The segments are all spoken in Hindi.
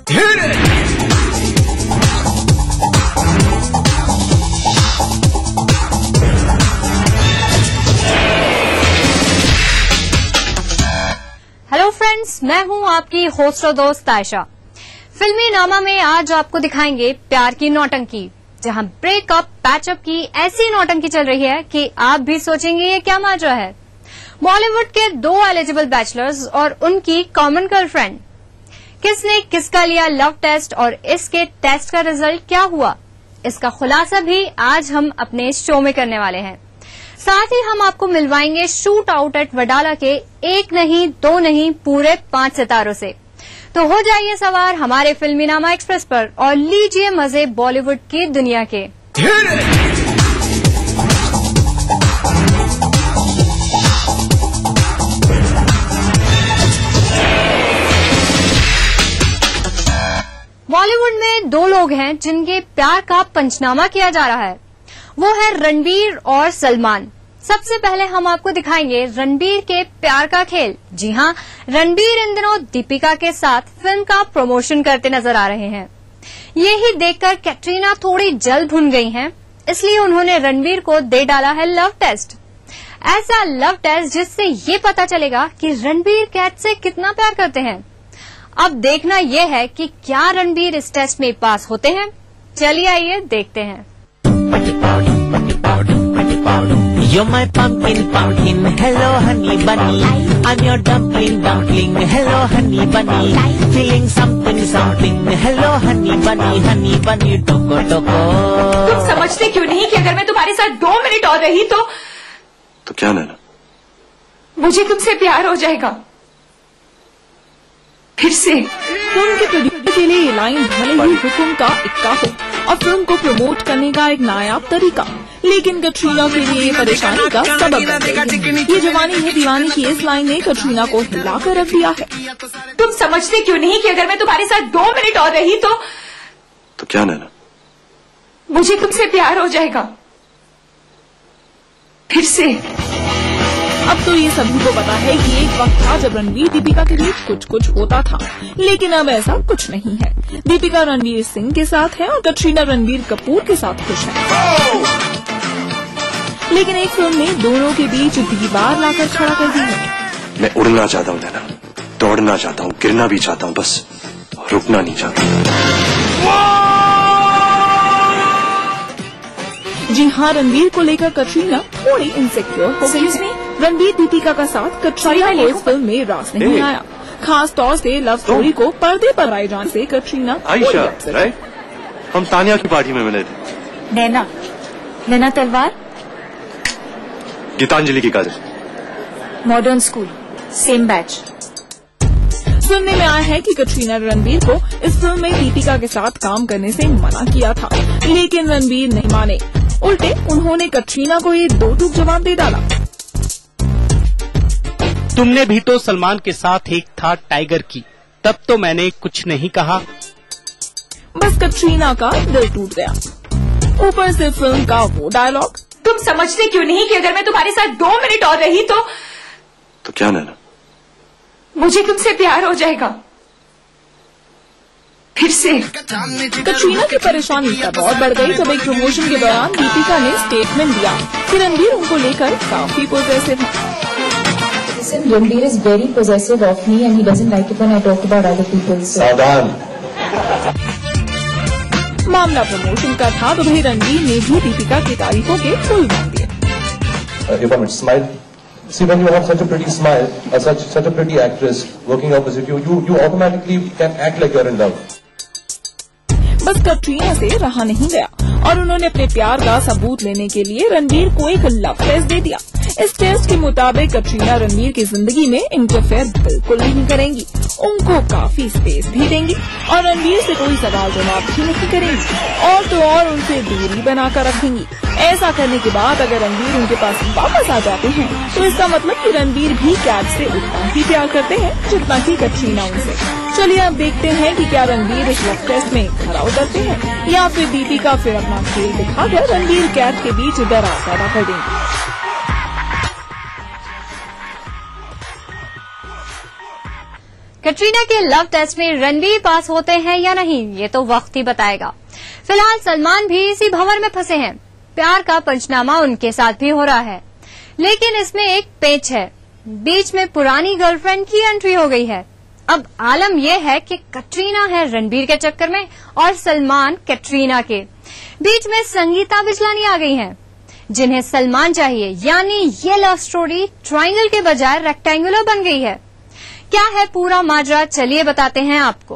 हेलो फ्रेंड्स, मैं हूं आपकी होस्ट और दोस्त आयशा। फिल्मी नामा में आज आपको दिखाएंगे प्यार की नौटंकी, जहां ब्रेकअप पैचअप की ऐसी नौटंकी चल रही है कि आप भी सोचेंगे ये क्या माजरा है। बॉलीवुड के 2 एलिजिबल बैचलर्स और उनकी कॉमन गर्लफ्रेंड, किसने किसका लिया लव टेस्ट और इसके टेस्ट का रिजल्ट क्या हुआ, इसका खुलासा भी आज हम अपने शो में करने वाले हैं। साथ ही हम आपको मिलवाएंगे शूट आउट एट वडाला के 1 नहीं 2 नहीं पूरे 5 सितारों से। तो हो जाइए सवार हमारे फिल्मी नामा एक्सप्रेस पर और लीजिए मजे बॉलीवुड की दुनिया के। बॉलीवुड में 2 लोग हैं जिनके प्यार का पंचनामा किया जा रहा है। वो है रणबीर और सलमान। सबसे पहले हम आपको दिखाएंगे रणबीर के प्यार का खेल। जी हां, रणबीर इन दिनों दीपिका के साथ फिल्म का प्रमोशन करते नजर आ रहे हैं। ये ही देखकर कैटरीना थोड़ी जल भुन गई हैं, इसलिए उन्होंने रणबीर को दे डाला है लव टेस्ट। ऐसा लव टेस्ट जिससे ये पता चलेगा कि रणबीर कैट से कितना प्यार करते हैं। अब देखना यह है कि क्या रणबीर इस टेस्ट में पास होते हैं। चलिए आइए देखते हैं। You're my pumpkin, pumpkin, hello honey bunny. I'm your dumpling, dumpling, hello honey bunny. Feeling something, something, hello honey bunny, टोको टोको। तुम समझते क्यों नहीं कि अगर मैं तुम्हारे साथ 2 मिनट और रही तो क्या नैना? मुझे तुमसे प्यार हो जाएगा फिर से। फिल्म के प्रोड्यूसर के लिए ये लाइन भले ही हुक्म का इक्का हो और फिल्म को प्रमोट करने का एक नायाब तरीका, लेकिन कटरीना के लिए ये परेशानी का सबब बन गई है। ये जवानी है दीवानी की इस लाइन ने कटरीना को हिलाकर रख दिया है। तुम समझते क्यों नहीं कि अगर मैं तुम्हारे साथ 2 मिनट और रही तो क्या नैना? मुझे तुमसे प्यार हो जाएगा फिर से। अब तो ये सभी को पता है कि एक वक्त था जब रणवीर दीपिका के बीच कुछ कुछ होता था, लेकिन अब ऐसा कुछ नहीं है। दीपिका रणवीर सिंह के साथ है और कटरीना रणबीर कपूर के साथ खुश है। लेकिन एक फिल्म ने दोनों के बीच दीवार लाकर खड़ा कर दी है। मैं उड़ना चाहता हूँ नैना, दौड़ना चाहता हूँ, गिरना भी चाहता हूँ, बस रुकना नहीं चाहता। जी हाँ, रणबीर को लेकर कटरीना थोड़ी इनसिक्योर हो गई है। रणबीर दीपिका का साथ कटरीना को इस फिल्म में रास नहीं आया। खास तौर से लव स्टोरी को पर्दे पर आए जाने से कटरीना आयशा, राइट? हम तानिया की पार्टी में मिले थे। नैना तलवार, गीतांजलि की काजल, मॉडर्न स्कूल, सेम बैच। सुनने में आया है कि कटरीना रणबीर को इस फिल्म में दीपिका के साथ काम करने से मना किया था, लेकिन रणबीर नहीं माने। उल्टे उन्होंने कटरीना को ये 2 टूक जवाब दे डाला। तुमने भी तो सलमान के साथ एक था टाइगर की, तब तो मैंने कुछ नहीं कहा। बस कटरीना का दिल टूट गया। ऊपर से फिल्म का वो डायलॉग। तुम समझते क्यों नहीं कि अगर मैं तुम्हारे साथ 2 मिनट और रही तो क्या नैना? मुझे तुमसे प्यार हो जाएगा फिर से। कटरीना की परेशानी तब और बढ़ गई जब एक प्रमोशन के दौरान दीपिका ने स्टेटमेंट दिया कि रणबीर उनको लेकर काफी पॉजिटिव है। Ranbir is very possessive of me and he doesn't like it when I talk about other people. सावधान। मामला प्रमोशन का था तो भाई रणबीर ने भी दीपिका की तारीफों के फुल मान दिए। Smile. See, when you have such a pretty smile, such a pretty actress working opposite you, you automatically can act like you're in love. बस कटरीना से रहा नहीं गया और उन्होंने अपने प्यार का सबूत लेने के लिए रणबीर को एक लव टेस्ट दे दिया। इस टेस्ट के मुताबिक कटरीना रणबीर की जिंदगी में इंटरफेयर बिल्कुल नहीं करेंगी, उनको काफी स्पेस भी देंगी और रणबीर से कोई सवाल जवाब भी नहीं करेंगी और तो और उनसे दूरी बनाकर रखेंगी। ऐसा करने के बाद अगर रणबीर उनके पास वापस आ जाते हैं तो इसका मतलब कि रणबीर भी कैट से उतना ही प्यार करते हैं जितना कि कटरीना उनसे। चलिए अब देखते हैं कि क्या रणबीर इस लव टेस्ट में खरा उतरते हैं या फिर दीपिका फिर अपना खेल दिखाकर रणबीर कैट के बीच दरार पैदा कर देंगे। कटरीना के लव टेस्ट में रणबीर पास होते हैं या नहीं, ये तो वक्त ही बताएगा। फिलहाल सलमान भी इसी भंवर में फंसे हैं। प्यार का पंचनामा उनके साथ भी हो रहा है, लेकिन इसमें एक पेच है। बीच में पुरानी गर्लफ्रेंड की एंट्री हो गई है। अब आलम यह है कि कटरीना है रणबीर के चक्कर में और सलमान कटरीना के बीच में संगीता बिजलानी आ गई हैं, जिन्हें सलमान चाहिए। यानी ये लव स्टोरी ट्रायंगल के बजाय रेक्टेंगुलर बन गई है। क्या है पूरा माजरा, चलिए बताते हैं आपको।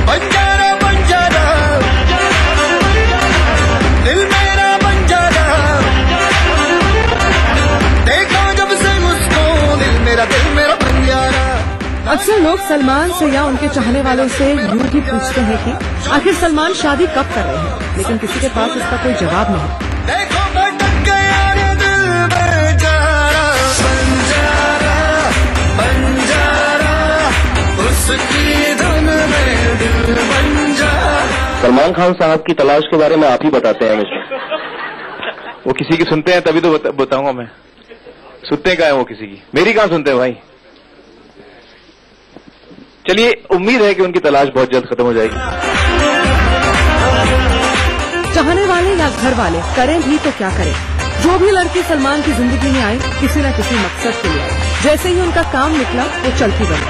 बंजारा बंजारा दिल मेरा बंजारा, देखा जब से मुझको दिल मेरा बंजारा। अक्सर लोग सलमान से या उनके चाहने वालों से यूं ही पूछते हैं कि आखिर सलमान शादी कब कर रहे हैं, लेकिन किसी के पास इसका कोई जवाब नहीं। देखो भटक गया रे दिल बेचारा, बंजारा बंजारा उसकी धुन में दिल बंजारा। सलमान खान साहब की तलाश के बारे में आप ही बताते हैं मुझे। वो किसी की सुनते हैं तभी तो बताऊंगा मैं। सुनते क्या है वो किसी की, मेरी कहाँ सुनते हैं भाई। चलिए, उम्मीद है कि उनकी तलाश बहुत जल्द खत्म हो जाएगी। चाहने वाले या घर वाले करें भी तो क्या करें, जो भी लड़की सलमान की जिंदगी में आई किसी न किसी मकसद के लिए, जैसे ही उनका काम निकला वो चलती बनी।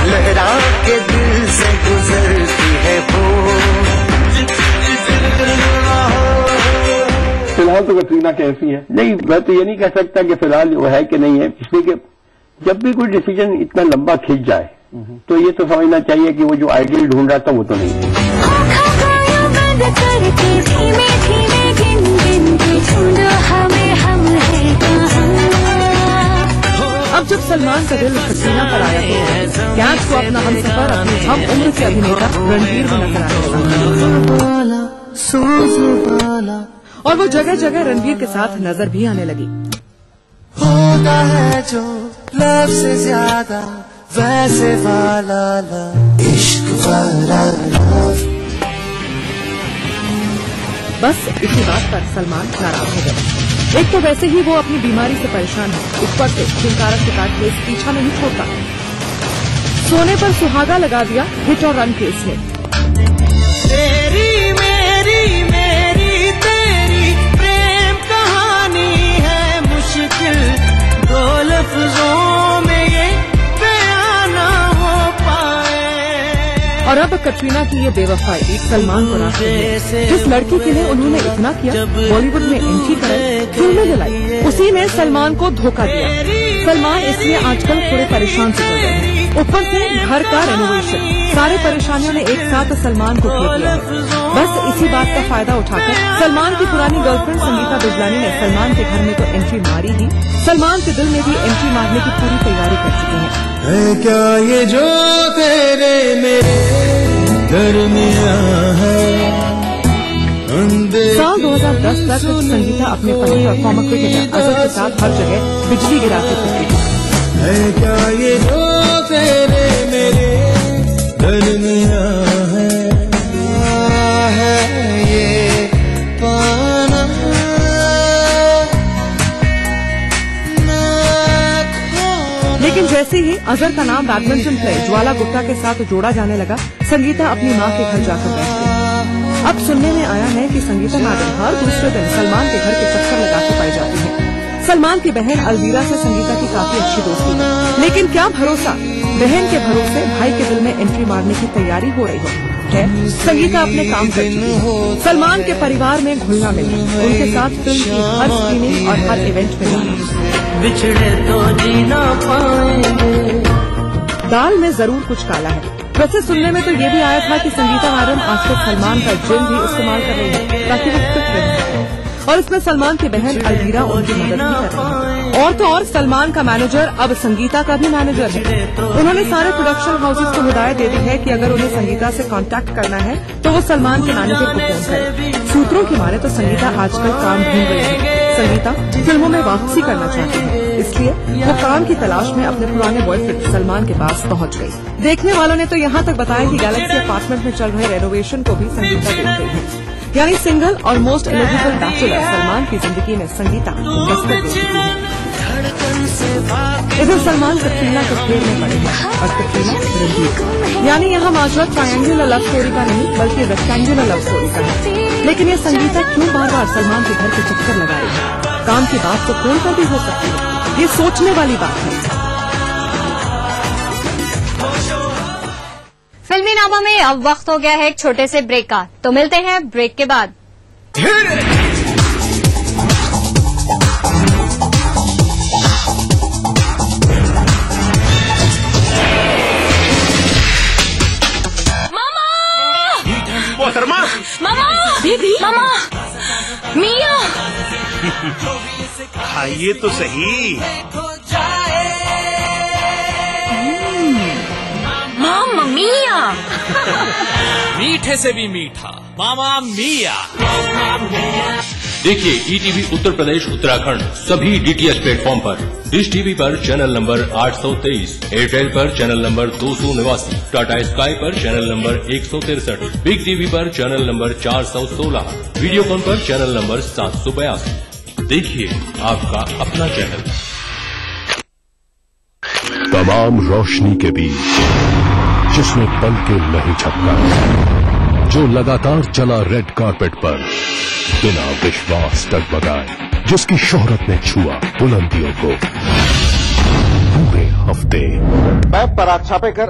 लहरा के दिल से गुजरती है वो। फिलहाल तो कटरीना कैसी है? नहीं, मैं तो ये नहीं कह सकता कि फिलहाल वो है कि नहीं है, इसलिए कि जब भी कोई डिसीजन इतना लंबा खींच जाए तो ये तो समझना चाहिए कि वो जो आइडियल ढूंढ रहा था वो तो नहीं है। अब जब सलमान का दिल कटरीना पर आया तो कैच को अपना हमसफर, अपनी हम उम्र के अभिनेता रणबीर भी नजर आने, और वो जगह जगह रणबीर के साथ नजर भी आने लगी। होता है जो लव से ज्यादा वैसे वाला इश्क वाला। बस इसी बात पर सलमान नाराज हो गए। एक तो वैसे ही वो अपनी बीमारी से परेशान है, ऊपर से किंकारा शिकार केस पीछा नहीं छोड़ता। सोने पर सुहागा लगा दिया हिट और रन केस ने। तेरी मेरी मेरी तेरी प्रेम कहानी है मुश्किल, दो लफ्जों में ये बयान ना हो पाए। और अब कटरीना की ये बेवफाई सलमान को रास्ते है। जिस लड़की के लिए उन्होंने इतना किया, बॉलीवुड में एंट्री कराई, फिल्में दिलाई, उसी ने सलमान को धोखा दिया। सलमान इसलिए आजकल थोड़े परेशान से चल रहे हैं। ऊपर से घर का रेनोवेशन, सारी परेशानियों ने एक साथ सलमान को घेर लिया। बस इसी बात का फायदा उठाकर सलमान की पुरानी गर्लफ्रेंड संगीता बिजलानी ने सलमान के घर में तो एंट्री मारी ही, सलमान के दिल में भी एंट्री मारने की पूरी तैयारी कर चुकी है। क्या ये जो तेरे मेरे दरमियां है। साल 2010 तक संगीता अपने पति परफॉर्मर क्रिकेटर अजहर के साथ हर जगह बिजली गिराती फिरती थी। है क्या ये जो तेरे मेरे दरमियां है ये पाना। लेकिन जैसे ही अजहर का नाम बैडमिंटन प्लेयर ज्वाला गुप्ता के साथ जोड़ा जाने लगा, संगीता अपनी मां के घर जाकर बैठ गई। अब सुनने में आया है कि संगीता मैडम हर दूसरे दिन सलमान के घर के चक्कर लगाते पाई जाती है। सलमान की बहन अलवीरा से संगीता की काफी अच्छी दोस्ती है, लेकिन क्या भरोसा, बहन के भरोसे भाई के दिल में एंट्री मारने की तैयारी हो रही है। संगीता अपने काम करती है, सलमान के परिवार में घुलना मिली, उनके साथ फिल्म की हर स्क्रीनिंग और हर इवेंट में बिछड़े तो जीना पाएंगे। दाल में जरूर कुछ काला है। वैसे सुनने में तो ये भी आया था कि संगीता मैडम आजकल सलमान का जिम भी इस्तेमाल कर रही है ताकि वो फिट रह सके, और इसमें सलमान की बहन अलवीरा उनकी मदद भी कर रही है। और तो और सलमान का मैनेजर अब संगीता का भी मैनेजर है। उन्होंने सारे प्रोडक्शन हाउसेज को हिदायत दे दी है कि अगर उन्हें संगीता से कांटेक्ट करना है तो वो सलमान के मैनेजर को फोन करें। सूत्रों की माने तो संगीता आजकल काम ढूंढ रही है। संगीता फिल्मों में वापसी करना चाहती है, इसलिए वो काम की तलाश में अपने पुराने बॉयफ्रेंड सलमान के पास पहुंच गई। देखने वालों ने तो यहाँ तक बताया कि गैलेक्सी अपार्टमेंट में चल रहे रेनोवेशन को भी संगीता देख रही है। यानी सिंगल और मोस्ट एलिजिबल बैचलर सलमान की जिंदगी में संगीता दस्तक दे चुकी है। इधर सलमान कटरीना के फेर में पड़े हैं और कटरीना रणबीर, यानी यहाँ माजरा ट्रायंगुलर लव स्टोरी का नहीं बल्कि रेक्टेंगुलर लव स्टोरी का है। लेकिन ये संगीता क्यों बार बार सलमान के घर के चक्कर लगा रही है? काम की बात तो कौन सा भी हो सकती है, ये सोचने वाली बात है। फिल्मी नामा में अब वक्त हो गया है एक छोटे से ब्रेक का, तो मिलते हैं ब्रेक के बाद। मामा, बेबी, मामा, मिया, खाइए तो सही। मामा मिया। मीठे से भी मीठा मामा मिया। देखिए ईटीवी उत्तर प्रदेश उत्तराखंड सभी डीटीएच प्लेटफॉर्म पर, डिश टीवी पर चैनल नंबर 823, एयरटेल पर चैनल नंबर 289, टाटा स्काई पर चैनल नंबर 163, बिग टीवी पर चैनल नंबर 416, वीडियोकॉन पर चैनल नंबर 782। देखिए आपका अपना चैनल। तमाम रोशनी के बीच जिसने पल के नहीं झपका, जो लगातार चला रेड कारपेट पर बिना विश्वास डगमगाए, जिसकी शोहरत ने छुआ बुलंदियों को पूरे हफ्ते। मैं पराग छापेकर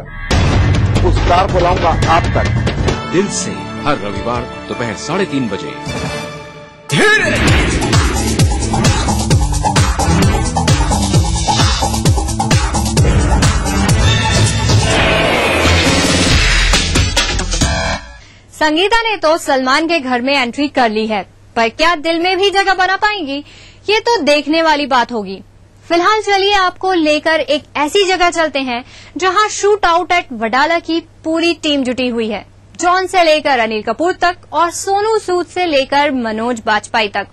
उस स्टार को लाऊंगा आप तक, दिल से, हर रविवार दोपहर 3:30 बजे। संगीता ने तो सलमान के घर में एंट्री कर ली है, पर क्या दिल में भी जगह बना पाएंगी, ये तो देखने वाली बात होगी। फिलहाल चलिए आपको लेकर एक ऐसी जगह चलते हैं जहां शूट आउट एट वडाला की पूरी टीम जुटी हुई है। जॉन से लेकर अनिल कपूर तक और सोनू सूद से लेकर मनोज बाजपेयी तक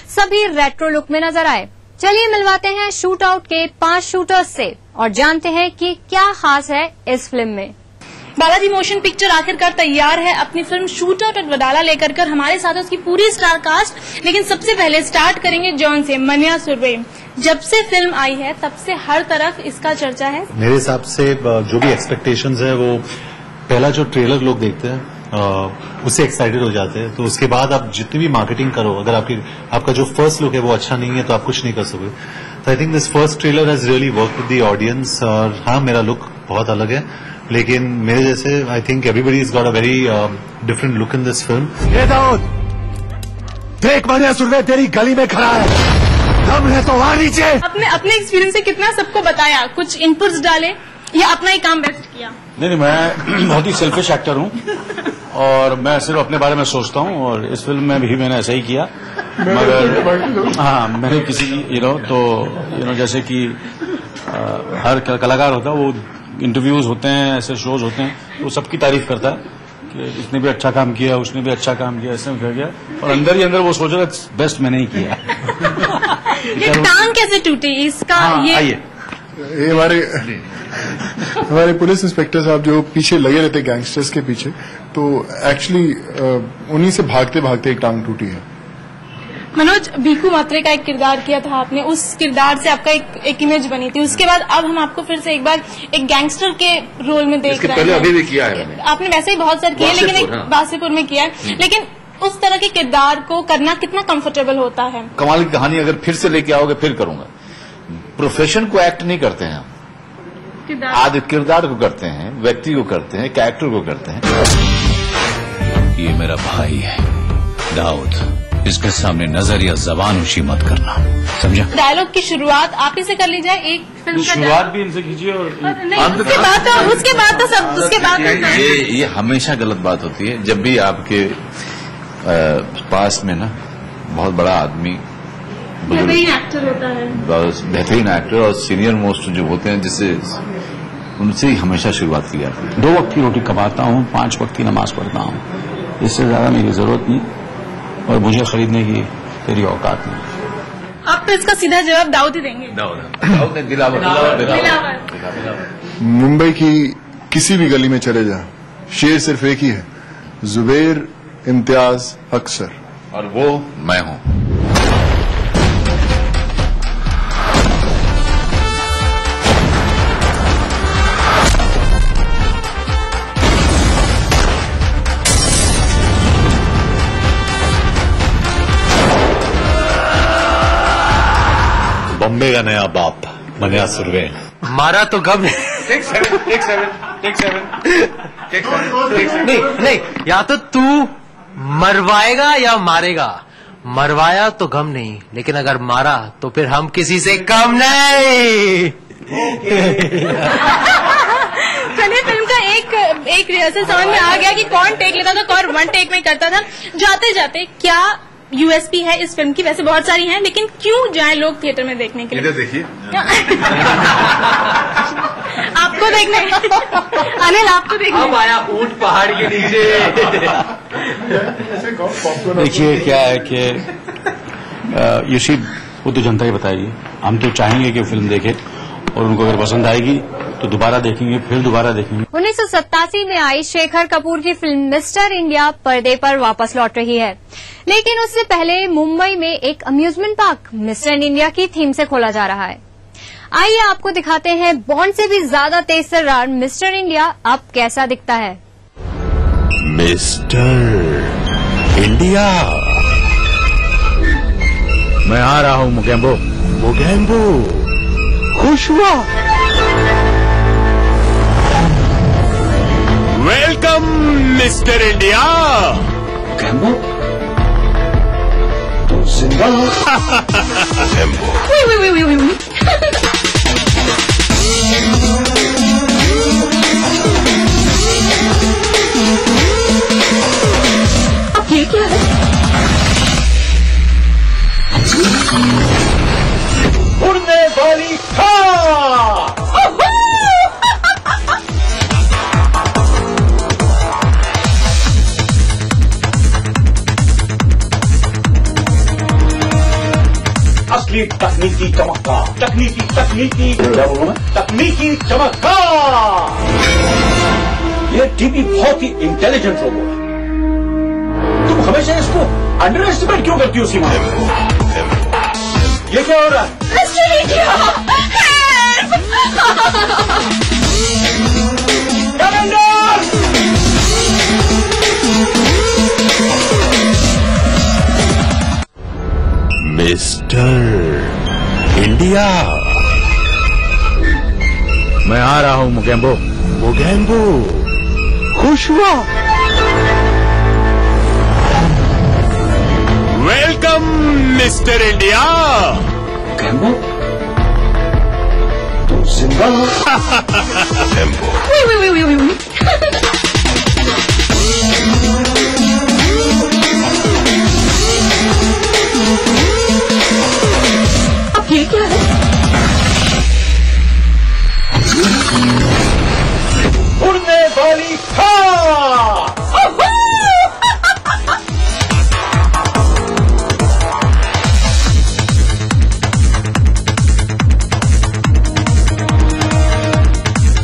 सभी रेट्रो लुक में नजर आए। चलिए मिलवाते हैं शूट आउट के 5 शूटर्स से और जानते हैं कि क्या खास है इस फिल्म में। बालाजी मोशन पिक्चर आखिरकार तैयार है अपनी film shoot out at Wadala लेकर कर हमारे साथ उसकी पूरी स्टार कास्ट। लेकिन सबसे पहले स्टार्ट करेंगे जॉन से। मन्या सुरवे, जब से फिल्म आई है तब से हर तरफ इसका चर्चा है। मेरे हिसाब से जो भी एक्सपेक्टेशंस है वो पहला जो ट्रेलर लोग देखते हैं उससे एक्साइटेड हो जाते हैं, तो उसके बाद आप जितनी भी मार्केटिंग करो, अगर आपका जो फर्स्ट लुक है वो अच्छा नहीं है तो आप कुछ नहीं कर सकते। तो I think this first trailer has really work with the audience. और हाँ, मेरा लुक बहुत अलग है, लेकिन मेरे जैसे I think everybody is got a very different look in this film. ये दाऊद, देख मन्या सुरवे तेरी गली में खड़ा है, दम है तो वहां नीचे। अपने एक्सपीरियंस से कितना सबको बताया, कुछ इनपुट्स डाले या अपना ही काम बेस्ट किया? नहीं, मैं बहुत ही सेल्फिश एक्टर हूँ और मैं सिर्फ अपने बारे में सोचता हूँ, और इस फिल्म में भी मैंने ऐसा ही किया। मगर हाँ, मैंने किसी जैसे कि हर कलाकार होता है, वो इंटरव्यूज होते हैं, ऐसे शोज होते हैं, तो सबकी तारीफ करता है कि इसने भी अच्छा काम किया, उसने भी अच्छा काम किया, ऐसे कह गया, और अंदर ही अंदर वो सोच रहा है बेस्ट मैंने ही किया। ये टांग कैसे टूटी इसका? आइए, ये हमारे पुलिस इंस्पेक्टर साहब जो पीछे लगे रहते गैंगस्टर्स के पीछे, तो एक्चुअली उन्हीं से भागते भागते एक टांग टूटी है। मनोज, भीखू मात्रे का एक किरदार किया था आपने, उस किरदार से आपका एक इमेज बनी थी। उसके बाद अब हम आपको फिर से एक बार एक गैंगस्टर के रोल में देख रहे हैं। पहले अभी भी किया है आपने वैसे ही बहुत सारे किए, लेकिन एक बासीपुर में किया है। लेकिन उस तरह के किरदार को करना कितना कंफर्टेबल होता है? कमाल की कहानी अगर फिर से लेके आओगे फिर करूंगा। प्रोफेशन को एक्ट नहीं करते हैं, आज किरदार को करते हैं, व्यक्ति को करते हैं, कैरेक्टर को करते हैं। ये मेरा भाई है दाऊद, इसके सामने नजर या जबान ऊंची मत करना, समझा? डायलॉग की शुरुआत आप ही से कर ली जाए। एक फिल्म का शुरुआत भी इनसे कीजिए और उसके बाद ये हमेशा गलत बात होती है जब भी आपके पास में ना बहुत बड़ा आदमी, बेहतरीन एक्टर होता है, बेहतरीन एक्टर और सीनियर मोस्ट जो होते हैं, जिससे उनसे ही हमेशा शुरुआत की जाती है। 2 वक्त की रोटी कमाता हूँ, 5 वक्त की नमाज पढ़ता हूँ, इससे ज्यादा मेरी जरूरत नहीं, और मुझे खरीदने की तेरी औकात नहीं। आप तो इसका सीधा जवाब दाऊद ही देंगे। दाऊद ने दिलावर। मुंबई की किसी भी गली में चले जा, शेर सिर्फ एक ही है, जुबेर इम्तियाज अक्सर, और वो मैं हूँ। बॉम्बे का नया बाप मन्या सुरवे। मारा तो गम टेक सेवन। नहीं, या तो तू मरवाएगा या मारेगा। मरवाया तो गम नहीं, लेकिन अगर मारा तो फिर हम किसी से कम नहीं। चलिए, फिल्म का एक रिहर्सल समझ में आ गया कि कौन टेक लेता था, कौन वन टेक में करता था। जाते जाते क्या यूएसपी है इस फिल्म की? वैसे बहुत सारी हैं, लेकिन क्यों जाएं लोग थिएटर में देखने के लिए? इधर देखिए। आपको देखने अनिल, आपको देखने अब आया ऊंट पहाड़ के नीचे। देखिए क्या है कि ये वो तो जनता ही बताएगी। हम तो चाहेंगे कि फिल्म देखे और उनको अगर पसंद आएगी तो दोबारा देखेंगे, फिर दोबारा देखेंगे। 1987 में आई शेखर कपूर की फिल्म मिस्टर इंडिया पर्दे पर वापस लौट रही है, लेकिन उससे पहले मुंबई में एक अम्यूजमेंट पार्क मिस्टर इंडिया की थीम से खोला जा रहा है। आइए आपको दिखाते हैं बॉन्ड से भी ज्यादा तेज तर्रार मिस्टर इंडिया अब कैसा दिखता है। मिस्टर इंडिया, मैं आ रहा हूँ मुगेम्बो। खुश हुआ। Welcome mister India. मुगेम्बो तो जिंदा हो। अब ये क्या है? उड़ने वाली कार। असली तकनीकी चमत्कार, तकनीकी चमत्कार। ये टीवी बहुत ही इंटेलिजेंट रोबोट है। तुम हमेशा इसको अंडर एस्टिमेट क्यों करती हो सीमा? ये क्या हो रहा है? मिस्टर इंडिया, मैं आ रहा हूँ मुगेम्बो। खुश हुआ। Welcome mister India. मुगेम्बो तो जिंदा हो। अब ये क्या है? उड़ने वाली कार।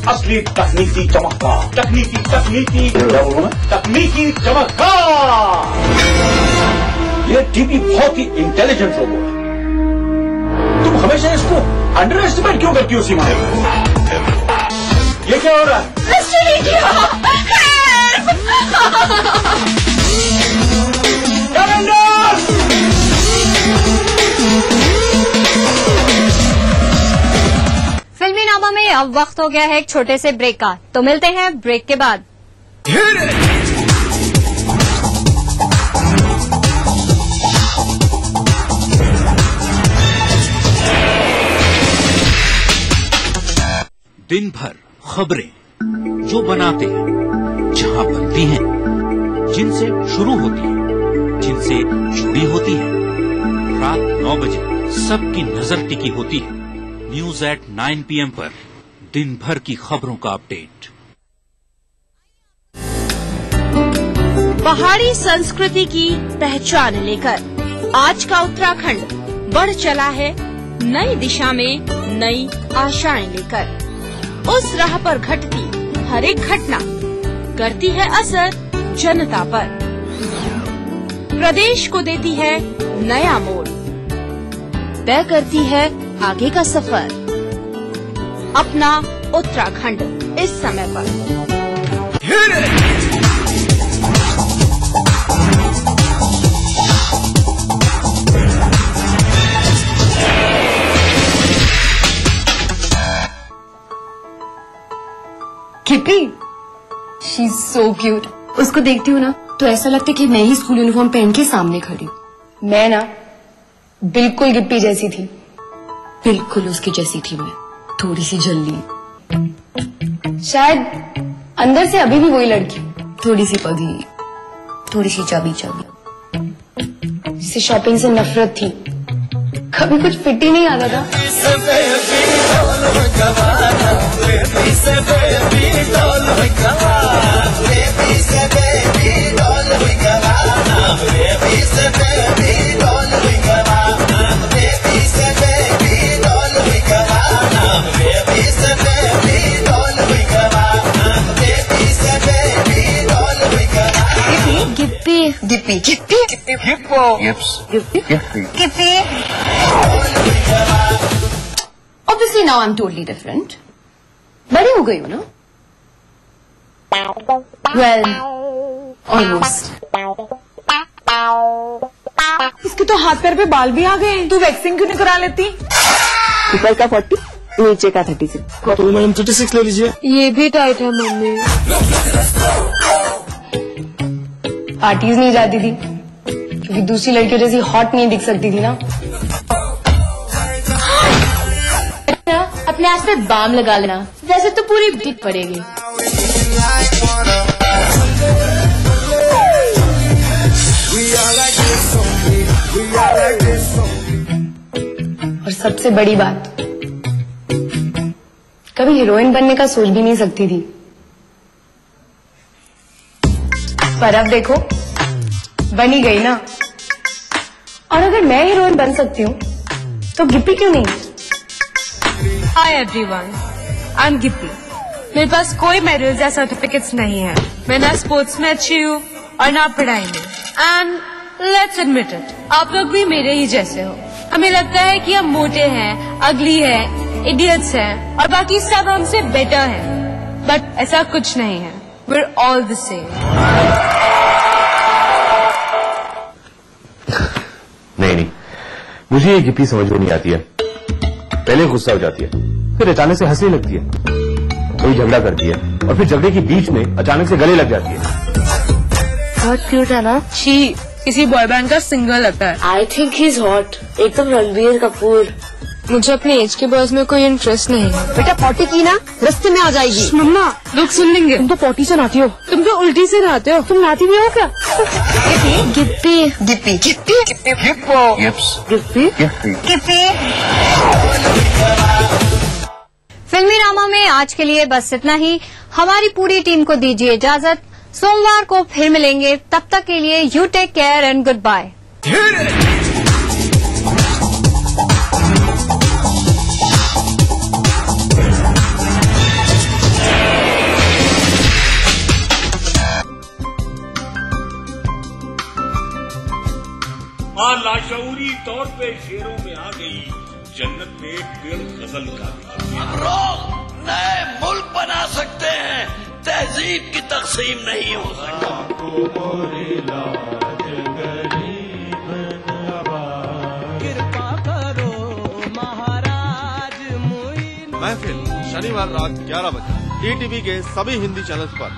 असली तकनीकी चमत्कार, तकनीकी चमत्कार। ये टीवी बहुत ही इंटेलिजेंट रोबोट है। तुम हमेशा इसको अंडर एस्टिमेट क्यों करती हो सीमा? ये क्या हो रहा है? फिल्मी नामा में अब वक्त हो गया है एक छोटे से ब्रेक का, तो मिलते हैं ब्रेक के बाद। दिन भर खबरें जो बनाते हैं, जहां बनती हैं, जिनसे शुरू होती हैं, जिनसे जुड़ी होती हैं, रात 9 बजे सबकी नजर टिकी होती है न्यूज एट 9 PM पर दिन भर की खबरों का अपडेट। पहाड़ी संस्कृति की पहचान लेकर आज का उत्तराखंड बढ़ चला है नई दिशा में नई आशाएं लेकर। उस राह पर घटती हर एक घटना करती है असर जनता पर, प्रदेश को देती है नया मोड़, तय करती है आगे का सफर। अपना उत्तराखंड इस समय पर। किपी, शी इज सो क्यूट। उसको देखती हूँ ना तो ऐसा लगता है कि मैं ही स्कूल यूनिफॉर्म पहन के सामने खड़ी हूँ। मैं ना बिल्कुल गिप्पी जैसी थी, बिल्कुल उसकी जैसी थी मैं, थोड़ी सी जल्दी, शायद अंदर से अभी भी वही लड़की, थोड़ी सी पगी, थोड़ी सी चबी चबी, जिसे शॉपिंग से नफरत थी, कभी कुछ फिट ही नहीं आता था। Gippy Gippy Gippo. Gippy Gippy. Obviously now I'm totally different. बड़ी हो गई हो ना? Well, almost. इसके तो हाथ पैर पे बाल भी आ गए, तू वैक्सिंग क्यों नहीं करा लेती? ऊपर का 40, नीचे का 36। तो मैडम 36 ले लीजिए। ये भी टाइट है मम्मी। पार्टीज नहीं जाती थी क्योंकि दूसरी लड़कियों जैसी हॉट नहीं दिख सकती थी ना। अपने आस पे बाम लगा लेना, वैसे तो पूरी दिख पड़ेगी। और सबसे बड़ी बात, कभी हीरोइन बनने का सोच भी नहीं सकती थी, पर अब देखो बनी गई ना। और अगर मैं हीरोइन बन सकती हूँ तो गिप्पी क्यों नहीं? Hi everyone, I am Gippy. मेरे पास कोई मेडल्स या सर्टिफिकेट्स नहीं है, मैं ना स्पोर्ट्स में अच्छी हूँ और ना पढ़ाई में। एंड लेट्स एडमिट इट, आप लोग भी मेरे ही जैसे हो। हमें लगता है कि हम मोटे हैं, अगली है, इडियट्स हैं और बाकी सब हमसे बेटर हैं, बट ऐसा कुछ नहीं है। We're all the same. नहीं, मुझे ये गिप्पी समझ में नहीं आती है। पहले गुस्सा हो जाती है, फिर अचानक से हंसने लगती है, कोई झगड़ा करती है और फिर झगड़े के बीच में अचानक से गले लग जाती है। बहुत क्यूट है ना? शी किसी बॉय बैंड का सिंगर लगता है। I think he is hot, एकदम रणबीर कपूर। मुझे अपने एज के बॉयज में कोई इंटरेस्ट नहीं है। बेटा पॉटी की ना रास्ते में आ जाएगी। मम्मा लोग सुन लेंगे। तुम तो पॉटी से नहाती हो, तुम तो उल्टी से नहाते हो, तुम नहाती भी हो क्या? गिप्पी गिप्पी गिप्पी गिप्पी गिप्पी। फिल्मी रामा में आज के लिए बस इतना ही। हमारी पूरी टीम को दीजिए इजाजत, सोमवार को फिर मिलेंगे। तब तक के लिए you take care and good bye. मां लाशऊरी तौर पे शेरों में आ गई, जन्नत में पेड़ गजल का नए मुल्क बना सकते हैं, तहजीब की तकसीम नहीं हो सकती। कृपा करो महाराज मुइन। महफिल शनिवार रात 11 बजे DTV के सभी हिंदी चैनल्स पर।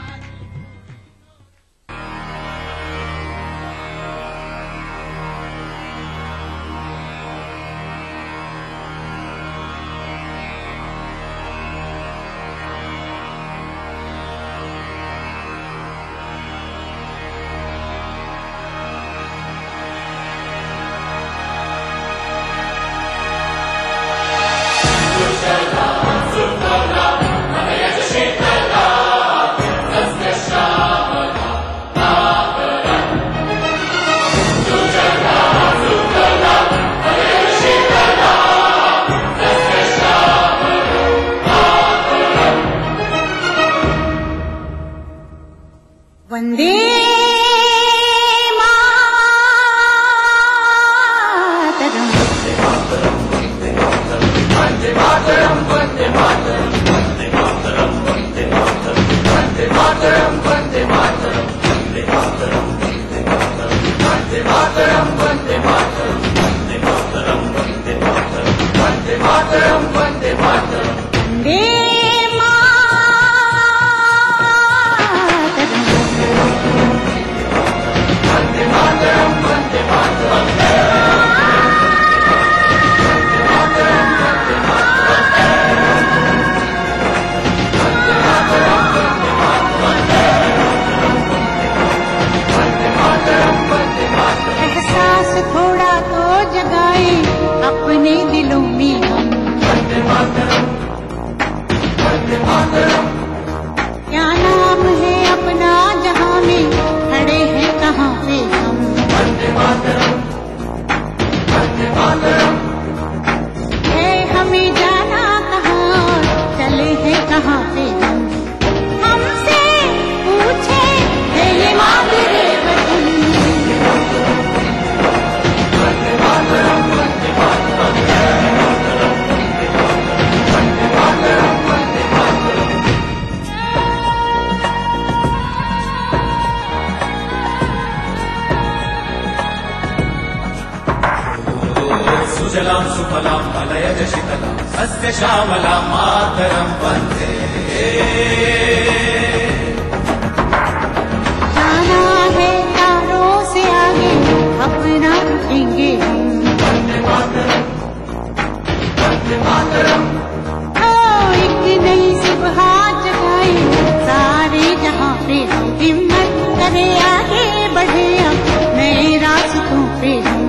वंदे है हमें जाना कहाँ, चले हैं कहाँ पे हम, हमसे पूछे है ये मादरे वतन। सुजलां सुफलां मलयज शीतलां सस्य श्यामलां मातरं वन्दे। जाना है तारों से आगे, अपना रुकेंगे हम। ओ एक नई सुबह जगाए सारे जहां पे, हिम्मत करे आगे बढ़े हम नए रास्तों पे हम।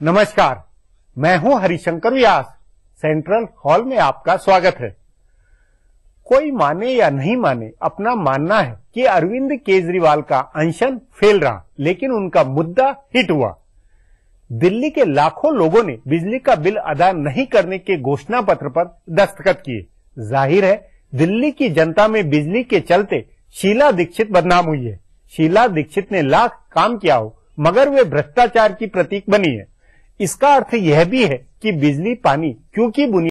नमस्कार, मैं हूं हरिशंकर व्यास। सेंट्रल हॉल में आपका स्वागत है। कोई माने या नहीं माने, अपना मानना है कि अरविंद केजरीवाल का अनशन फेल रहा, लेकिन उनका मुद्दा हिट हुआ। दिल्ली के लाखों लोगों ने बिजली का बिल अदा नहीं करने के घोषणा पत्र पर दस्तखत किए। जाहिर है दिल्ली की जनता में बिजली के चलते शीला दीक्षित बदनाम हुई है। शीला दीक्षित ने लाख काम किया हो, मगर वे भ्रष्टाचार की प्रतीक बनी है। इसका अर्थ यह भी है कि बिजली पानी क्योंकि बुनियाद